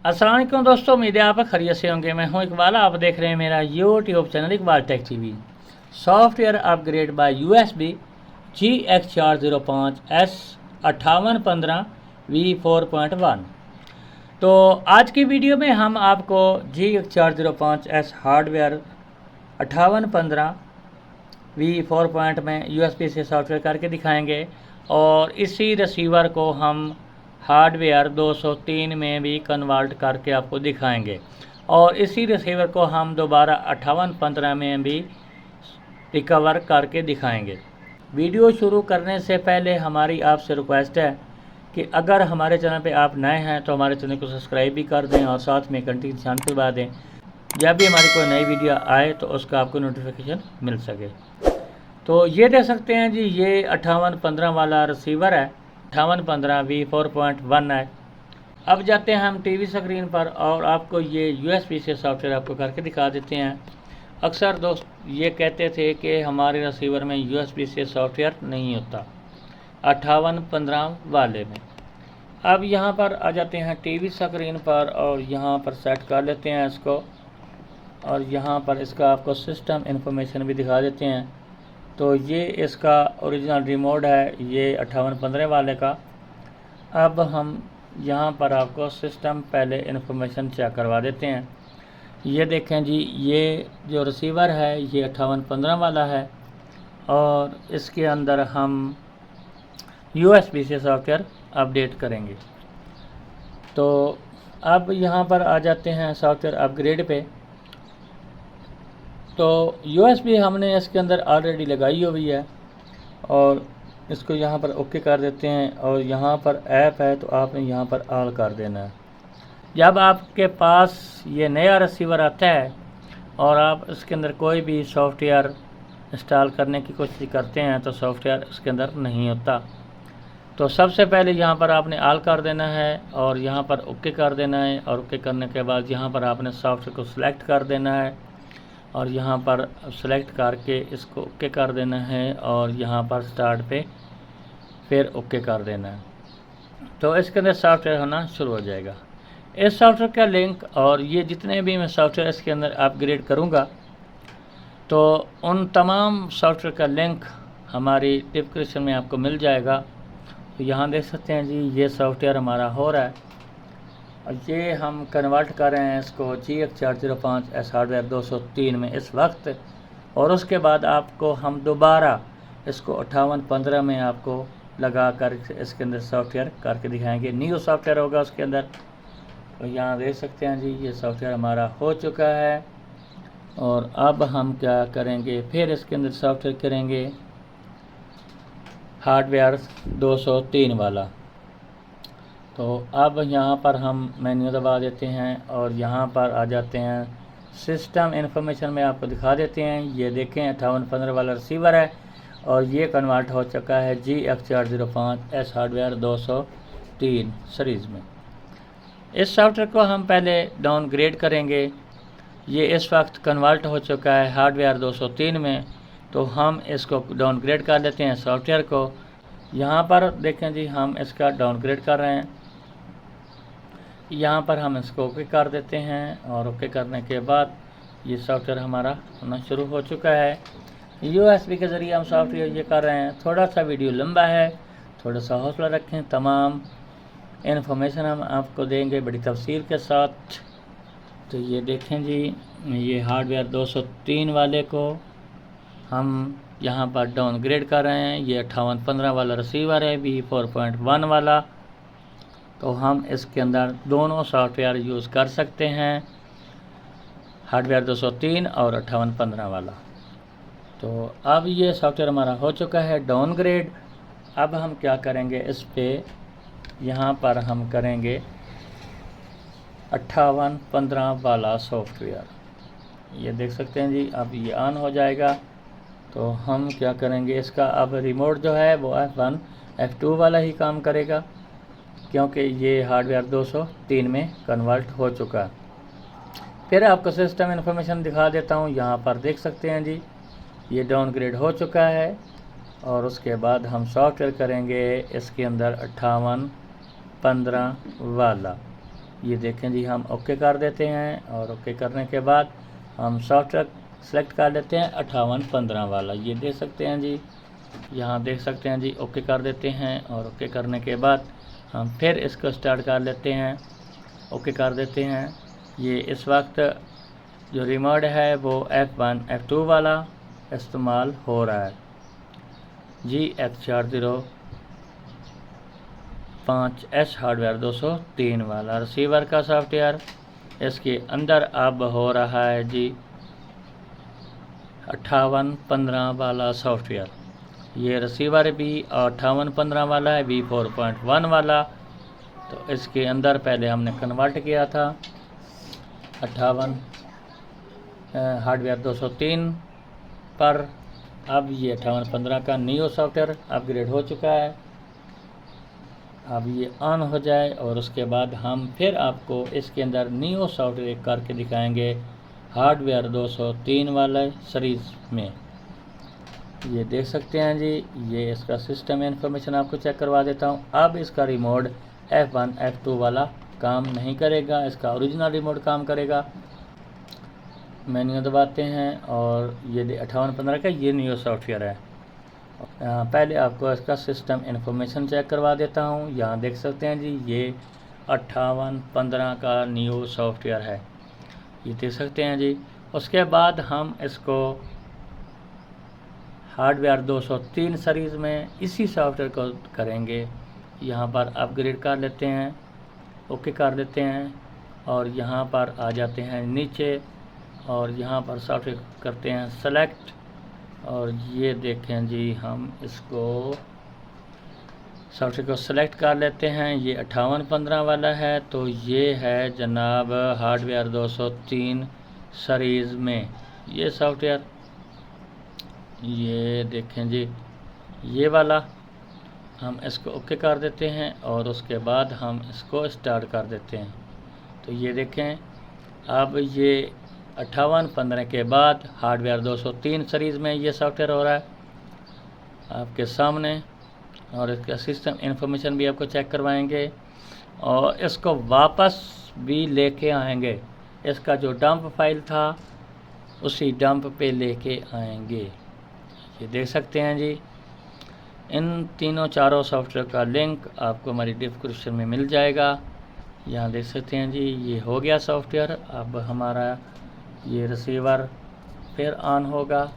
अस्सलाम वालेकुम दोस्तों, उम्मीद है आप खैरियत से होंगे। मैं हूं इकबाल, आप देख रहे हैं मेरा YouTube channel Iqbal tech TV. Software upgrade by USB GX405S 5815V4.1। तो आज की वीडियो में हम आपको GX405S हार्डवेयर 5815V4 में यूएसबी से सॉफ्टवेयर करके दिखाएंगे और इसी रिसीवर को हम हार्डवेयर 203 में भी कन्वर्ट करके आपको दिखाएंगे और इसी रिसीवर को हम दोबारा 5815 में भी रिकवर करके दिखाएंगे। वीडियो शुरू करने से पहले हमारी आपसे रिक्वेस्ट है कि अगर हमारे चैनल पे आप नए हैं तो हमारे चैनल को सब्सक्राइब भी कर दें और साथ में घंटी के निशान को दबा दें, जब भी हमारी कोई नई वीडियो आए तो उसका आपको नोटिफिकेशन मिल सके। तो ये देख सकते हैं जी, ये 5815 वाला रिसीवर है, 5815V4.1 है। अब जाते हैं हम टीवी स्क्रीन पर और आपको ये यूएसबी से सॉफ्टवेयर आपको करके दिखा देते हैं। अक्सर दोस्त ये कहते थे कि हमारे रिसीवर में यूएसबी से सॉफ्टवेयर नहीं होता 5815 वाले में। अब यहाँ पर आ जाते हैं टीवी स्क्रीन पर और यहाँ पर सेट कर लेते हैं इसको और यहाँ पर इसका आपको सिस्टम इन्फॉर्मेशन भी दिखा देते हैं। तो ये इसका ओरिजिनल रिमोट है, ये 5815 वाले का। अब हम यहाँ पर आपको सिस्टम पहले इन्फॉर्मेशन चेक करवा देते हैं। ये देखें जी, ये जो रिसीवर है ये 5815 वाला है और इसके अंदर हम यूएसबी से सॉफ्टवेयर अपडेट करेंगे। तो अब यहाँ पर आ जाते हैं सॉफ्टवेयर अपग्रेड पे। तो यूएसबी हमने इसके अंदर ऑलरेडी लगाई हुई है और इसको यहाँ पर ओके कर देते हैं और यहाँ पर ऐप है तो आपने यहाँ पर ऑल कर देना है। जब आपके पास ये नया रिसीवर आता है और आप इसके अंदर कोई भी सॉफ्टवेयर इंस्टॉल करने की कोशिश करते हैं तो सॉफ्टवेयर इसके अंदर नहीं होता। तो सबसे पहले यहाँ पर आपने ऑल कर देना है और यहाँ पर ओके कर देना है और ओके करने के बाद यहाँ पर आपने सॉफ्टवेयर को सिलेक्ट कर देना है और यहाँ पर सेलेक्ट करके इसको ओके कर देना है और यहाँ पर स्टार्ट पे फिर ओके कर देना है। तो इसके अंदर सॉफ्टवेयर होना शुरू हो जाएगा। इस सॉफ्टवेयर का लिंक और ये जितने भी मैं सॉफ्टवेयर इसके अंदर अपग्रेड करूँगा तो उन तमाम सॉफ्टवेयर का लिंक हमारी डिस्क्रिप्शन में आपको मिल जाएगा। तो यहाँ देख सकते हैं जी, ये सॉफ्टवेयर हमारा हो रहा है और ये हम कन्वर्ट कर रहे हैं इसको GX405S हार्डवेयर 203 में इस वक्त, और उसके बाद आपको हम दोबारा इसको 5815 में आपको लगा कर इसके अंदर सॉफ्टवेयर करके दिखाएंगे। न्यू सॉफ्टवेयर होगा उसके अंदर। तो यहाँ देख सकते हैं जी, ये सॉफ्टवेयर हमारा हो चुका है और अब हम क्या करेंगे, फिर इसके अंदर सॉफ्टवेयर करेंगे हार्डवेयर 203 वाला। तो अब यहाँ पर हम मेन्यू दबा देते हैं और यहाँ पर आ जाते हैं सिस्टम इन्फॉर्मेशन में आपको दिखा देते हैं। ये देखें 5815 वाला रिसीवर है और ये कन्वर्ट हो चुका है GX405S हार्डवेयर 203 सीरीज़ में। इस सॉफ्टवेयर को हम पहले डाउनग्रेड करेंगे। ये इस वक्त कन्वर्ट हो चुका है हार्डवेयर 203 में, तो हम इसको डाउनग्रेड कर लेते हैं सॉफ्टवेयर को। यहाँ पर देखें जी, हम इसका डाउनग्रेड कर रहे हैं। यहाँ पर हम इसको ओके कर देते हैं और ओके करने के बाद ये सॉफ्टवेयर हमारा होना शुरू हो चुका है। यूएसबी के ज़रिए हम सॉफ्टवेयर ये कर रहे हैं। थोड़ा सा वीडियो लंबा है, थोड़ा सा हौसला रखें, तमाम इन्फॉर्मेशन हम आपको देंगे बड़ी तफसील के साथ। तो ये देखें जी, ये हार्डवेयर 203 वाले को हम यहाँ पर डाउनग्रेड कर रहे हैं। ये 5815 वाला रिसीवर है V4.1 वाला। तो हम इसके अंदर दोनों सॉफ्टवेयर यूज़ कर सकते हैं, हार्डवेयर 203 और 5815 वाला। तो अब ये सॉफ्टवेयर हमारा हो चुका है डाउनग्रेड। अब हम क्या करेंगे, इस पे यहाँ पर हम करेंगे 5815 वाला सॉफ्टवेयर। ये देख सकते हैं जी, अब ये ऑन हो जाएगा। तो हम क्या करेंगे, इसका अब रिमोट जो है वो F1 F2 वाला ही काम करेगा क्योंकि ये हार्डवेयर 203 में कन्वर्ट हो चुका है। फिर आपको सिस्टम इन्फॉर्मेशन दिखा देता हूँ। यहाँ पर देख सकते हैं जी, ये डाउनग्रेड हो चुका है और उसके बाद हम सॉफ्टवेयर करेंगे इसके अंदर 5815 वाला। ये देखें जी, हम ओके कर देते हैं और ओके करने के बाद हम सॉफ्टवेयर सेलेक्ट कर लेते हैं 5815 वाला। ये देख सकते हैं जी, यहाँ देख सकते हैं जी, ओके कर देते हैं और ओके करने के बाद हम फिर इसको स्टार्ट कर लेते हैं, ओके कर देते हैं। ये इस वक्त जो रिमोट है वो F1 F2 वाला इस्तेमाल हो रहा है जी। F405S हार्डवेयर 203 वाला रिसीवर का सॉफ्टवेयर, इसके अंदर अब हो रहा है जी 5815 वाला सॉफ्टवेयर। ये रिसीवर भी 5815 वाला है, V4.1 वाला। तो इसके अंदर पहले हमने कन्वर्ट किया था 58 हार्डवेयर 203 पर। अब ये 5815 का न्यू सॉफ्टवेयर अपग्रेड हो चुका है। अब ये ऑन हो जाए और उसके बाद हम फिर आपको इसके अंदर न्यू सॉफ्टवेयर करके दिखाएंगे हार्डवेयर 203 वाले सीरीज़ में। ये देख सकते हैं जी, ये इसका सिस्टम इन्फॉर्मेशन आपको चेक करवा देता हूँ। अब इसका रिमोट F1 F2 वाला काम नहीं करेगा, इसका ओरिजिनल रिमोट काम करेगा। मेन्यू दबाते हैं और ये 5815 का ये न्यू सॉफ्टवेयर है। पहले आपको इसका सिस्टम इन्फॉर्मेशन चेक करवा देता हूँ। यहाँ देख सकते हैं जी, ये 5815 का न्यू सॉफ्टवेयर है, ये देख सकते हैं जी। उसके बाद हम इसको हार्डवेयर 203 सीरीज़ में इसी सॉफ्टवेयर को करेंगे। यहाँ पर अपग्रेड कर लेते हैं, ओके कर देते हैं और यहाँ पर आ जाते हैं नीचे और यहाँ पर सॉफ्टवेयर करते हैं सेलेक्ट। और ये देखें जी, हम इसको सॉफ्टवेयर को सेलेक्ट कर लेते हैं। ये 5815 वाला है, तो ये है जनाब हार्डवेयर 203 सीरीज़ में ये सॉफ्टवेयर। ये देखें जी, ये वाला हम इसको ओके कर देते हैं और उसके बाद हम इसको स्टार्ट कर देते हैं। तो ये देखें, अब ये 5815 के बाद हार्डवेयर 203 सीरीज़ में ये सॉफ्टवेयर हो रहा है आपके सामने। और इसका सिस्टम इन्फॉर्मेशन भी आपको चेक करवाएंगे और इसको वापस भी लेके आएंगे। इसका जो डंप फाइल था उसी डंप पे लेके आएंगे। ये देख सकते हैं जी, इन तीनों चारों सॉफ्टवेयर का लिंक आपको हमारी डिस्क्रिप्शन में मिल जाएगा। यहाँ देख सकते हैं जी, ये हो गया सॉफ्टवेयर। अब हमारा ये रिसीवर फिर ऑन होगा।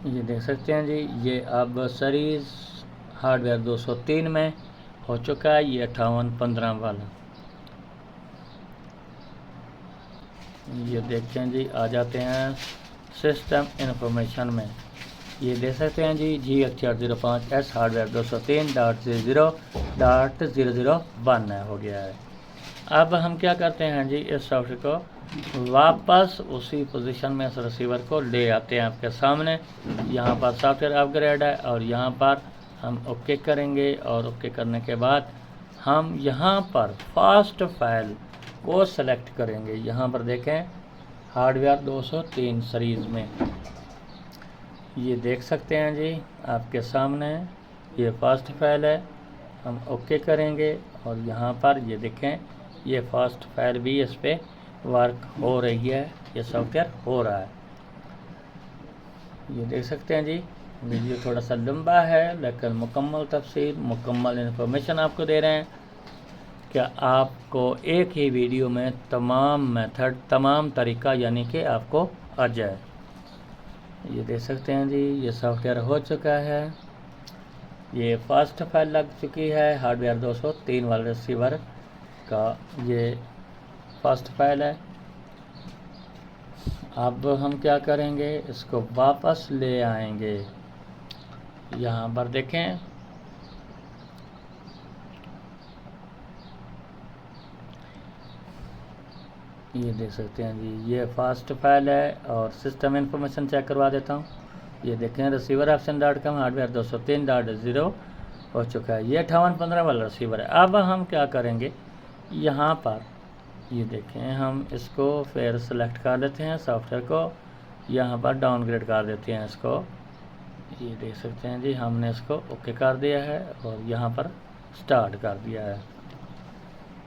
ये देख सकते हैं जी, ये अब सीरीज़ हार्डवेयर 203 में हो चुका है, ये 5815 वाला। ये देखते हैं जी, आ जाते हैं सिस्टम इन्फॉर्मेशन में। ये देख सकते हैं जी, G405S हार्डवेयर 203.0.001 हो गया है। अब हम क्या करते हैं जी, इस सॉफ्टवेयर को वापस उसी पोजीशन में इस रिसीवर को ले आते हैं आपके सामने। यहाँ पर सॉफ्टवेयर अपग्रेड है और यहाँ पर हम ओके करेंगे और ओके करने के बाद हम यहाँ पर फास्ट फाइल को सेलेक्ट करेंगे। यहाँ पर देखें, हार्डवेयर 203 सीरीज़ में ये देख सकते हैं जी आपके सामने, ये फास्ट फाइल है। हम ओके करेंगे और यहाँ पर ये देखें, ये फास्ट फाइल भी इस पर वर्क हो रही है, ये सॉफ्टवेयर हो रहा है। ये देख सकते हैं जी, वीडियो थोड़ा सा लंबा है लेकिन मुकम्मल तफसील, मुकम्मल इन्फॉर्मेशन आपको दे रहे हैं। क्या आपको एक ही वीडियो में तमाम मेथड, तमाम तरीका यानी कि आपको आ जाए। ये देख सकते हैं जी, ये सॉफ्टवेयर हो चुका है। ये फास्ट फाइल लग चुकी है हार्डवेयर 203 वाले रिसीवर का, ये फास्ट फाइल है। अब हम क्या करेंगे, इसको वापस ले आएंगे। यहाँ पर देखें, ये देख सकते हैं जी, ये फास्ट फाइल है और सिस्टम इन्फॉर्मेशन चेक करवा देता हूँ। ये देखें, receiveroption.com हार्डवेयर 203.0 हो चुका है, ये 5815 वाला रिसीवर है। अब हम क्या करेंगे, यहाँ पर ये देखें, हम इसको फिर सेलेक्ट कर लेते हैं सॉफ्टवेयर को, यहाँ पर डाउनग्रेड कर देते हैं इसको। ये देख सकते हैं जी, हमने इसको ओके कर दिया है और यहाँ पर स्टार्ट कर दिया है।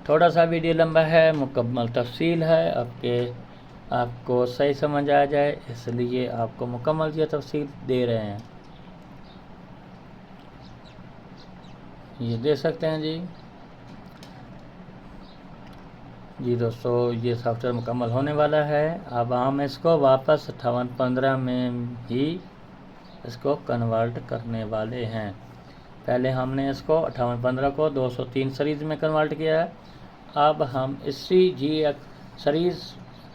थोड़ा सा वीडियो लंबा है, मुकम्मल तफसील है, आपको सही समझ आ जाए इसलिए आपको मुकम्मल ये तफसील दे रहे हैं। ये देख सकते हैं जी दोस्तों, ये सॉफ्टवेयर मुकम्मल होने वाला है। अब हम इसको वापस 5815 में ही इसको कन्वर्ट करने वाले हैं। पहले हमने इसको 5815 को 203 सीरीज़ में कन्वर्ट किया है। अब हम इसी सीरीज़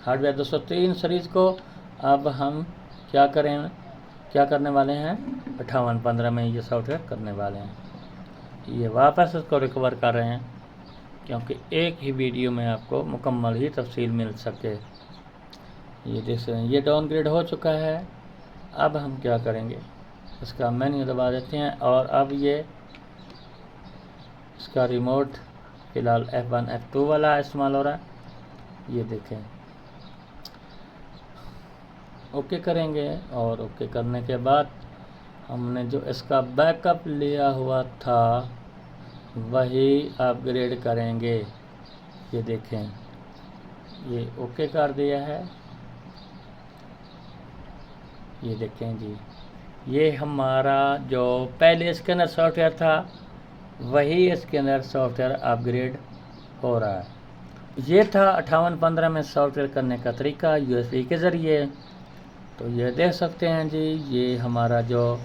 हार्डवेयर 203 सीरीज़ को अब हम क्या करने वाले हैं, 5815 में ये सॉफ्टवेयर करने वाले हैं। ये वापस इसको रिकवर कर रहे हैं क्योंकि एक ही वीडियो में आपको मुकम्मल ही तफसील मिल सके। ये देख सकते हैं ये डाउनग्रेड हो चुका है। अब हम क्या करेंगे, इसका मेन्यू दबा देते हैं और अब ये इसका रिमोट फ़िलहाल F1 F2 वाला इस्तेमाल हो रहा है। ये देखें, ओके करेंगे और ओके करने के बाद हमने जो इसका बैकअप लिया हुआ था वही अपग्रेड करेंगे। ये देखें, ये ओके कर दिया है। ये देखें जी, ये हमारा जो पहले स्कैनर सॉफ्टवेयर था वही स्कैनर सॉफ्टवेयर अपग्रेड हो रहा है। ये था 5815 में सॉफ्टवेयर करने का तरीका USB के ज़रिए। तो ये देख सकते हैं जी, ये हमारा जो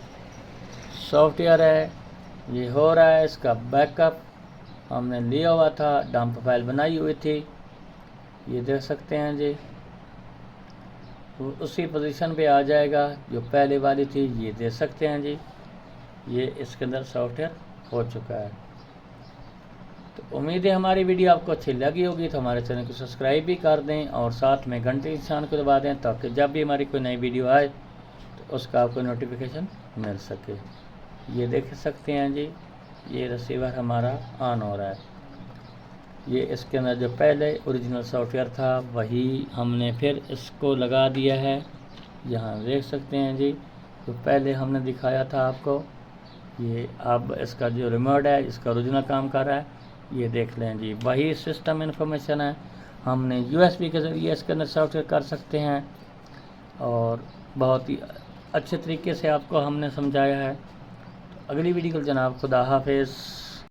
सॉफ्टवेयर है ये हो रहा है। इसका बैकअप हमने लिया हुआ था, डंप फाइल बनाई हुई थी। ये देख सकते हैं जी, तो उसी पोजीशन पे आ जाएगा जो पहले वाली थी। ये देख सकते हैं जी, ये इसके अंदर सॉफ्टवेयर हो चुका है। तो उम्मीद है हमारी वीडियो आपको अच्छी लगी होगी। तो हमारे चैनल को सब्सक्राइब भी कर दें और साथ में घंटे निशान को दबा दें ताकि जब भी हमारी कोई नई वीडियो आए तो उसका आपको नोटिफिकेशन मिल सके। ये देख सकते हैं जी, ये रिसीवर हमारा ऑन हो रहा है। ये इसके अंदर जो पहले ओरिजिनल सॉफ्टवेयर था वही हमने फिर इसको लगा दिया है। यहाँ देख सकते हैं जी, तो पहले हमने दिखाया था आपको, ये अब इसका जो रिमोट है इसका ओरिजिनल काम कर रहा है। ये देख लें जी, वही सिस्टम इन्फॉर्मेशन है। हमने USB के ज़रिए इसके अंदर सॉफ्टवेयर कर सकते हैं और बहुत ही अच्छे तरीके से आपको हमने समझाया है। अगली वीडियो को जनाब खुदा हाफिज़।